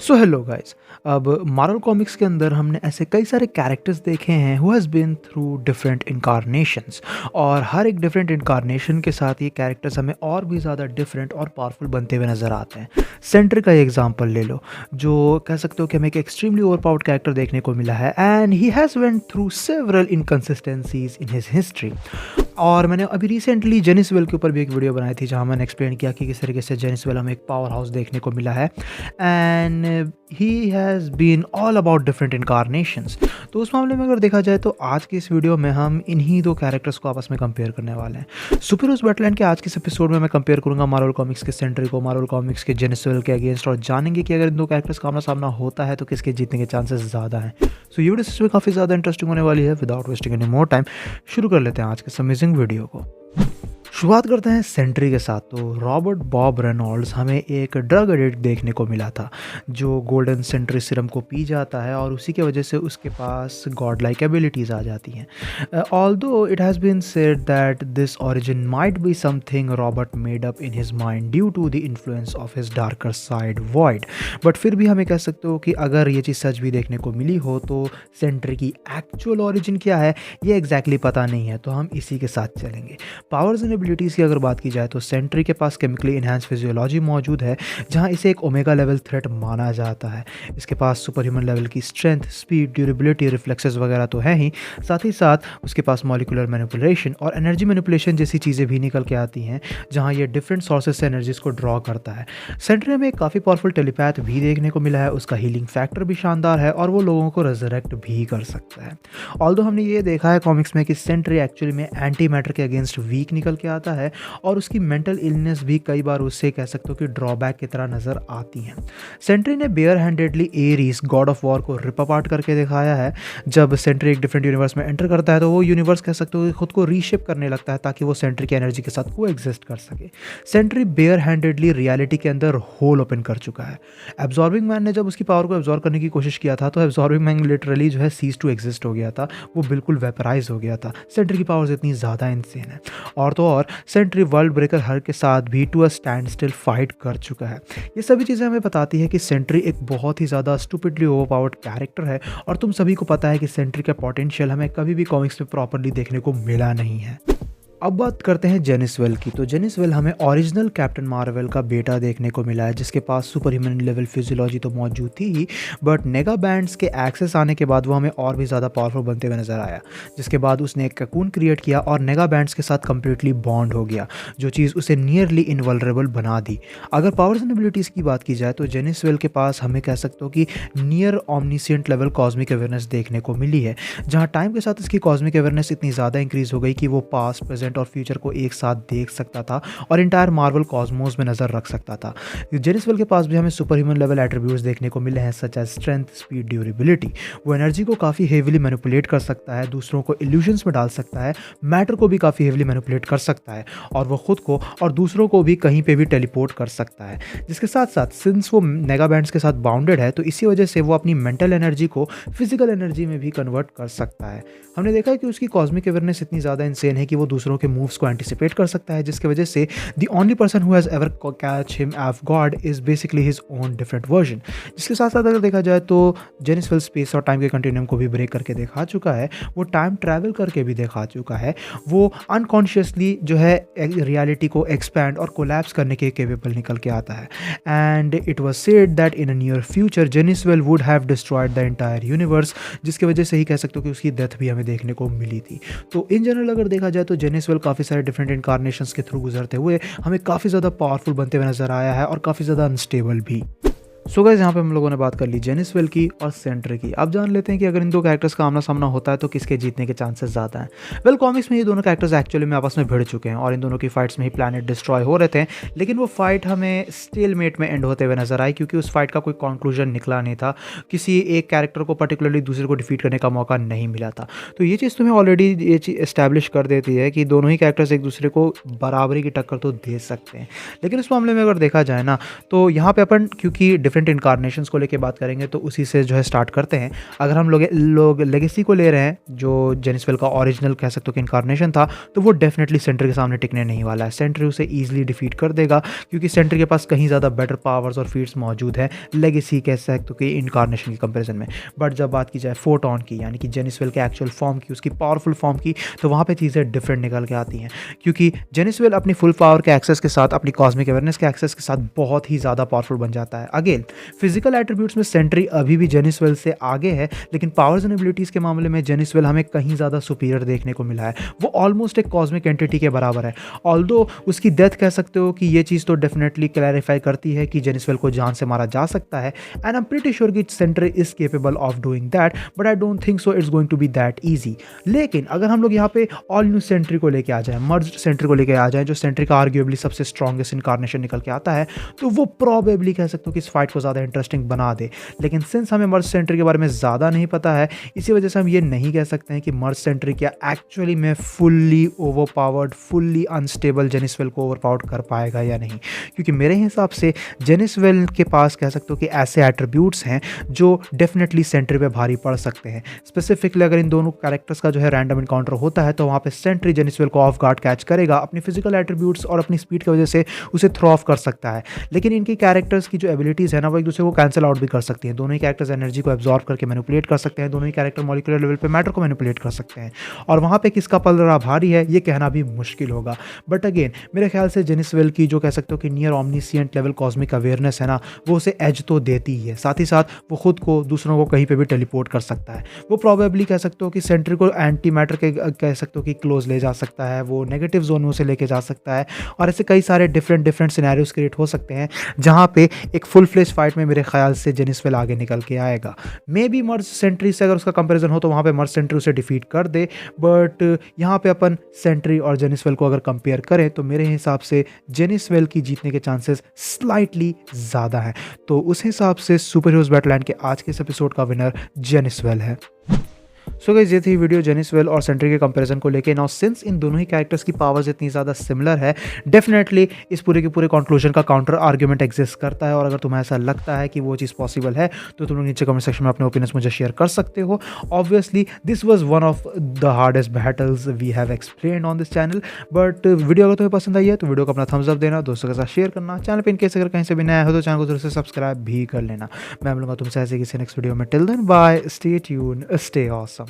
सो hello guys. अब Marvel comics के अंदर हमने ऐसे कई सारे कैरेक्टर्स देखे हैं who has been through different incarnations, और हर एक डिफरेंट इनकारनेशन के साथ ये कैरेक्टर्स हमें और भी ज़्यादा डिफरेंट और पावरफुल बनते हुए नज़र आते हैं। सेंटर का एग्जांपल ले लो, जो कह सकते हो कि हमें एक एक्सट्रीमली ओवरपावर्ड कैरेक्टर देखने को मिला है and he has went through several inconsistencies in his history. और मैंने अभी रिसेंटली जेनिस वेल के ऊपर भी एक वीडियो बनाई थी जहाँ मैंने एक्सप्लेन किया कि किस तरीके से जेनिस वेल हमें एक पावर हाउस देखने को मिला है and he has been all about different incarnations. तो उस मामले में अगर देखा जाए तो आज की इस वीडियो में हम इन्हीं दो कैरेक्टर्स को आपस में कंपेयर करने वाले हैं। सुपर हीरोज बैटलैंड के आज के इस एपिसोड में मैं कंपेयर करूंगा मार्वल कॉमिक्स के सेंट्री को मार्वल कॉमिक्स के जेनिस वेल के अगेंस्ट, और जानेंगे कि अगर इन दो कैरेक्टर्स का आमना सामना होता है तो किसके जीतने के चांसेस ज़्यादा हैं। सो ये वीडियो सच में काफ़ी ज़्यादा इंटरेस्टिंग होने वाली है। Without wasting any more time शुरू कर लेते हैं आज के इस अमेजिंग वीडियो को। शुरुआत करते हैं सेंट्री के साथ। तो रॉबर्ट बॉब रेनॉल्ड्स हमें एक ड्रग एडिक्ट देखने को मिला था जो गोल्डन सेंट्री सिरम को पी जाता है और उसी की वजह से उसके पास गॉड लाइक एबिलिटीज़ आ जाती हैं। Although it has been said that this origin might be something Robert made up in his mind due to the influence of his darker side void, but फिर भी हमें कह सकते हो कि अगर ये चीज़ सच भी देखने को मिली हो तो सेंट्री की एक्चुअल ओरिजिन क्या है ये एग्जैक्टली पता नहीं है, तो हम इसी के साथ चलेंगे। पावर्स एंड एबिलिटीज़ की अगर बात की जाए तो सेंट्री के पास केमिकली इन्हांस फिजियोलॉजी मौजूद है जहां इसे एक ओमेगा लेवल थ्रेट माना जाता है। इसके पास सुपर ह्यूमन लेवल की स्ट्रेंथ, स्पीड, ड्यूरेबिलिटी, रिफ्लेक्सेस वगैरह तो है ही साथ उसके पास मॉलिक्यूलर मैनिपुलेशन और एनर्जी मैनिपुलेशन जैसी चीज़ें भी निकल के आती हैं जहां ये डिफरेंट सोर्सेज से एनर्जीज को ड्रॉ करता है। सेंट्री में एक काफ़ी पावरफुल टेलीपैथ भी देखने को मिला है, उसका हीलिंग फैक्टर भी शानदार है और वो लोगों को रेजरेक्ट भी कर सकता है। ऑल्दो हमने ये देखा है कॉमिक्स में कि सेंट्री एक्चुअली में एंटी मैटर के अगेंस्ट वीक निकल के आता है और उसकी मेंटल इलनेस भी कई बार उससे कह सकते हो कि ड्रॉबैक की तरह नजर आती हैं। सेंट्री ने bare handedly Ares god of war को रिप अपार्ट करके दिखाया है। जब सेंट्री एक डिफरेंट यूनिवर्स में एंटर करता है तो वो यूनिवर्स कह सकते हो कि खुद को रीशेप करने लगता है ताकि वो सेंट्री की एनर्जी के साथ को एग्जिस्ट कर सके। सेंट्री बेयर हैंडेडली रियलिटी के अंदर होल ओपन कर चुका है। एब्जॉर्बिंग मैन ने जब उसकी पावर को एब्जॉर्ब करने की कोशिश किया था तो एब्जॉर्बिंग मैन लिटरली जो है सीज टू एग्जिस्ट हो गया था, वो बिल्कुल वेपराइज हो गया था। सेंट्री की पावर्स इतनी ज़्यादा इंसेन है। और तो और सेंट्री वर्ल्ड ब्रेकर हर के साथ भी to a standstill fight कर चुका है। ये सभी चीज़ें हमें बताती है कि सेंट्री एक बहुत ही ज़्यादा स्टूपिडली ओवरपावर्ड कैरेक्टर है और तुम सभी को पता है कि सेंट्री का पोटेंशियल हमें कभी भी कॉमिक्स में प्रॉपरली देखने को मिला नहीं है। अब बात करते हैं जेनिस वेल की। तो जेनिस वेल हमें ओरिजिनल कैप्टन मार्वल का बेटा देखने को मिला है जिसके पास सुपर ह्यूमन लेवल फिजियोलॉजी तो मौजूद थी ही, बट नेगा बैंड्स के एक्सेस आने के बाद वो हमें और भी ज़्यादा पावरफुल बनते हुए नजर आया, जिसके बाद उसने एक ककून क्रिएट किया और नेगा बैंड्स के साथ कंप्लीटली बॉन्ड हो गया, जो चीज़ उसे नियरली इनवल्नरेबल बना दी। अगर पावर्स एंड एबिलिटीज़ की बात की जाए तो जेनिस वेल के पास हमें कह सकते हो कि नियर ऑमनिसेंट लेवल कॉस्मिक अवेयरनेस देखने को मिली है, जहाँ टाइम के साथ इसकी कॉस्मिक अवेयरनेस इतनी ज़्यादा इंक्रीज हो गई कि वो पास्ट, प्रेजेंट और फ्यूचर को एक साथ देख सकता था और इंटायर मार्वल कॉस्मोस में नजर रख सकता था। जेनिस वेल के पास भी हमें सुपर ह्यूमन लेवल एट्रीब्यूट्स देखने को मिले हैं such as strength, speed, durability. वो एनर्जी को काफ़ी हेवीली मैनिपुलेट कर सकता है, दूसरों को इल्यूजन्स में डाल सकता है, मैटर को भी काफ़ी हेवीली मैनिपुलेट कर सकता है और वो खुद को और दूसरों को भी कहीं पे भी टेलीपोर्ट कर सकता है। जिसके साथ साथ सिंस वो नेगा बैंड्स के साथ बाउंडेड है तो इसी वजह से वो अपनी मेंटल एनर्जी को फिजिकल एनर्जी में भी कन्वर्ट कर सकता है। हमने देखा है कि उसकी कॉस्मिक अवेयरनेस इतनी ज़्यादा इंसेन है कि वो दूसरों के मूव्स को एंटिसिपेट कर सकता है, जिसकी वजह से the only person who has ever catch him as god is basically his own different version. जिसके साथ साथ अगर देखा जाए तो जेनिस वेल स्पेस और टाइम के कंटिन्यूम को भी ब्रेक करके दिखा चुका है, वो टाइम ट्रैवल करके भी दिखा चुका है, वो अनकॉन्शियसली जो है रियलिटी को एक्सपैंड और कोलैप्स करने के केपेबल निकल के आता है। And it was said that in a near future Genis Vell would have destroyed the entire universe, जिसकी वजह से ही कह सकते हो कि उसकी डेथ भी हमें देखने को मिली थी। तो इन जनरल अगर देखा जाए तो जेनिस वेल काफ़ी सारे डिफरेंट इनकारनेशंस के थ्रू गुजरते हुए हमें काफ़ी ज़्यादा पावरफुल बनते हुए नजर आया है और काफ़ी ज़्यादा अनस्टेबल भी। सो गाइस, यहाँ पे हम लोगों ने बात कर ली जेनिस वेल की और सेंट्री की। अब जान लेते हैं कि अगर इन दो कैरेक्टर्स का आमना सामना होता है तो किसके जीतने के चांसेस ज़्यादा हैं। वेल, कॉमिक्स में ये दोनों कैरेक्टर्स एक्चुअली में आपस में भिड़ चुके हैं और इन दोनों की फाइट्स में ही प्लैनेट डिस्ट्रॉय हो रहे थे, लेकिन वो फाइट हमें स्टेलमेट में एंड होते हुए नजर आई क्योंकि उस फाइट का कोई कंक्लूजन निकला नहीं था, किसी एक कैरेक्टर को पर्टिकुलरली दूसरे को डिफीट करने का मौका नहीं मिला था। तो ये चीज़ तुम्हें ऑलरेडी ये चीज़ एस्टैब्लिश कर देती है कि दोनों ही कैरेक्टर्स एक दूसरे को बराबरी की टक्कर तो दे सकते हैं। लेकिन इस मामले में अगर देखा जाए ना तो यहाँ पे अपन क्योंकि डिफरेंट इनकारनेशंस को लेके बात करेंगे तो उसी से जो है स्टार्ट करते हैं। अगर हम लोग लेगेसी को ले रहे हैं, जो जेनिसवेल का ओरिजिनल कह सकते हो कि इनकारनेशन था, तो वो डेफिनेटली सेंट्री के सामने टिकने नहीं वाला है। सेंट्री उसे ईजिली डिफीट कर देगा क्योंकि सेंट्री के पास कहीं ज़्यादा बेटर पावर्स और फीट्स मौजूद हैं लेगेसी कह सकते हो कि इनकारनेशन की कंपेरिजन में। बट जब बात की जाए फोटोन की, यानी कि जेनिसवेल के एक्चुअल फॉर्म की, उसकी पावरफुल फॉर्म की, तो वहाँ पे चीज़ें डिफरेंट निकल के आती हैं क्योंकि जेनिसवेल अपनी फुल पावर के एक्सेस के साथ, अपनी कॉस्मिक अवेयरनेस के एक्सेस के साथ बहुत ही ज़्यादा पावरफुल बन जाता है। अगेन फिजिकल एट्रीब्यूट्स में सेंट्री अभी भी जेनिसवेल से आगे है, लेकिन पावर्स एंड एबिलिटीज़ के मामले में जेनिसवेल हमें कहीं ज़्यादा सुपीरियर देखने को मिला है। वो ऑलमोस्ट एक कॉस्मिक एंटिटी के बराबर है। ऑल्दो उसकी डेथ कह सकते हो कि ये चीज़ तो डेफिनेटली क्लैरिफाई करती है कि जेनिसवेल को जान से मारा जा सकता है, and I am pretty sure कि Sentry is capable of doing that, but I don't think so it's going to be that easy. लेकिन अगर हम लोग यहाँ पे ऑल न्यू सेंट्री को लेके आ जाए, मर्ज सेंट्री को लेके आ जाए, जो सेंट्री का आर्ग्यूएबली सबसे स्ट्रॉन्गेस्ट इनकारनेशन निकल के आता है, तो वो प्रॉबेबली कह सकते हो कि इस फाइट को ज़्यादा इंटरेस्टिंग बना दे। लेकिन सिंस हमें मर्ज सेंट्री के बारे में ज़्यादा नहीं पता है, इसी वजह से हम ये नहीं कह सकते हैं कि मर्ज सेंट्री क्या एक्चुअली में फुल्ली ओवरपावर्ड, फुल्ली अनस्टेबल जेनिसवेल को ओवरपावर्ड कर पाएगा या नहीं, क्योंकि मेरे हिसाब से जेनिसवेल के पास कह सकते हो कि ऐसे एट्रीब्यूट्स हैं जो डेफिनेटली सेंट्री पे भारी पड़ सकते हैं। स्पेसिफिकली अगर इन दोनों कैरेक्टर्स का जो है रैंडम इनकाउंटर होता है, तो वहाँ पे सेंट्री जेनिसवेल को ऑफ गार्ड कैच करेगा, अपनी फिजिकल एट्रीब्यूट्स और अपनी स्पीड की वजह से उसे थ्रो ऑफ कर सकता है। लेकिन इनकी कैरेक्टर्स की जो एबिलिटीज़ है ना, वो एक दूसरे को कैंसिल आउट भी कर सकती हैं। दोनों ही कैरेक्टर्स एनर्जी को एब्जॉर्ब करके मैनिपुलेट कर सकते हैं, दोनों ही कैरेक्टर मॉलिक्यूलर लेवल पे मैटर को मैनिपुलेट कर सकते हैं, और वहाँ पे किसका पलड़ा भारी है ये कहना भी मुश्किल होगा। बट अगेन मेरे ख्याल से जेनिसवेल की जो कह सकते हो कि नियर ऑमनिसिएंट लेवल कॉस्मिक अवेयरनेस है ना, वो उसे एज तो देती ही है, साथ ही साथ वो खुद को दूसरों को कहीं पे भी टेलीपोर्ट कर सकता है। वो प्रॉबेबली कह सकते हो कि सेंट्री को एंटी मैटर के कह सकते हो कि क्लोज ले जा सकता है, वो नेगेटिव जोन में उसे लेके जा सकता है, और ऐसे कई सारे डिफरेंट सिनेरियोस क्रिएट हो सकते हैं जहाँ पे एक फुल फ्लेश फाइट में मेरे ख्याल से जेनिसवेल आगे निकल के आएगा। मे बी मर्ज सेंट्री से अगर उसका कंपैरिजन हो तो वहाँ पे मर्ज सेंट्री उसे डिफीट कर दे, बट यहाँ पे अपन सेंट्री और जेनिसवेल को अगर कंपेयर करें तो मेरे हिसाब से जेनिसवेल की जीतने के चांसेस स्लाइटली ज़्यादा हैं। तो उस हिसाब से सुपर हीरोज बैटलैंड के आज के इस एपिसोड का विनर जेनिसवेल है। सो गाइस, ये थी वीडियो जेनिसवेल और सेंट्री के कंपैरिजन को लेके। नाउ सिंस इन दोनों ही कैरेक्टर्स की पावर्स इतनी ज़्यादा सिमिलर है, डेफिनेटली इस पूरे के पूरे कंक्लूजन का काउंटर आर्ग्यूमेंट एग्जिस्ट करता है, और अगर तुम्हें ऐसा लगता है कि वो चीज़ पॉसिबल है तो तुम लोग नीचे कमेंट सेक्शन में अपने ओपिनियंस मुझे शेयर कर सकते हो। Obviously this was one of the hardest battles we have explained on this channel, but video अगर तुम्हें पसंद आई है तो वीडियो को अपना थम्स अप देना, दोस्तों के साथ शेयर करना, चैनल पर इनकेस अगर कहीं से भी नया हो तो चैनल को जरूर से सब्सक्राइब भी कर लेना। मैं मिलूंगा तुमसे ऐसे किसी नेक्स्ट वीडियो में। Till then bye, stay tune, stay awesome.